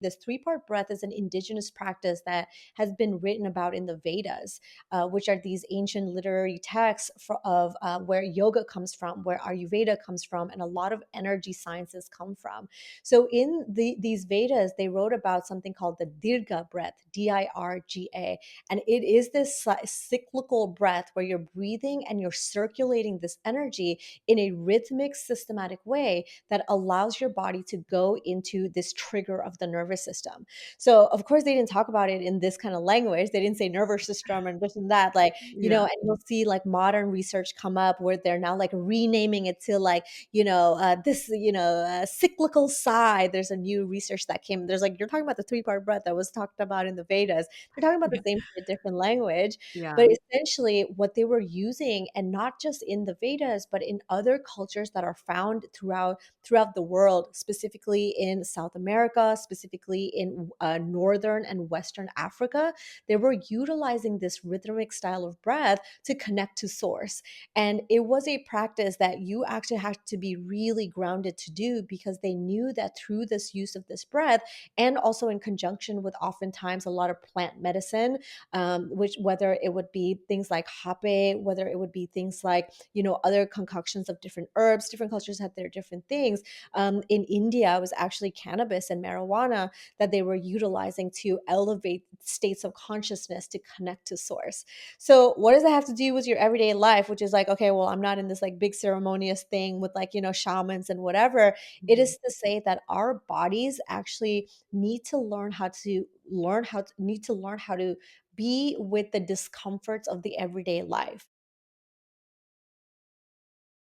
This three-part breath is an indigenous practice that has been written about in the Vedas, which are these ancient literary texts of where yoga comes from, where Ayurveda comes from, and a lot of energy sciences come from. So in these Vedas, they wrote about something called the Dirga breath, Dirga, and it is this cyclical breath where you're breathing and you're circulating this energy in a rhythmic, systematic way that allows your body to go into this trigger of the nervous system. So, of course, they didn't talk about it in this kind of language. They didn't say nervous system and this and that. Like, Yeah. and you'll see like modern research come up where they're now like renaming it to like, cyclical sigh. There's a new research that came. There's like, you're talking about the three-part breath that was talked about in the Vedas. They're talking about the same thing in a different language. Yeah. But essentially, what they were using, and not just in the Vedas, but in other cultures that are found throughout the world, specifically in South America, specifically in northern and western Africa, they were utilizing this rhythmic style of breath to connect to source. And it was a practice that you actually had to be really grounded to do, because they knew that through this use of this breath, and also in conjunction with oftentimes a lot of plant medicine, which whether it would be things like hape, whether it would be things like, other concoctions of different herbs, different cultures had their different things. In India, it was actually cannabis and marijuana that they were utilizing to elevate states of consciousness to connect to source. So, what does that have to do with your everyday life? Which is like, okay, well, I'm not in this like big ceremonious thing with like, shamans and whatever. It Mhm. is to say that our bodies actually need to learn how to be with the discomforts of the everyday life.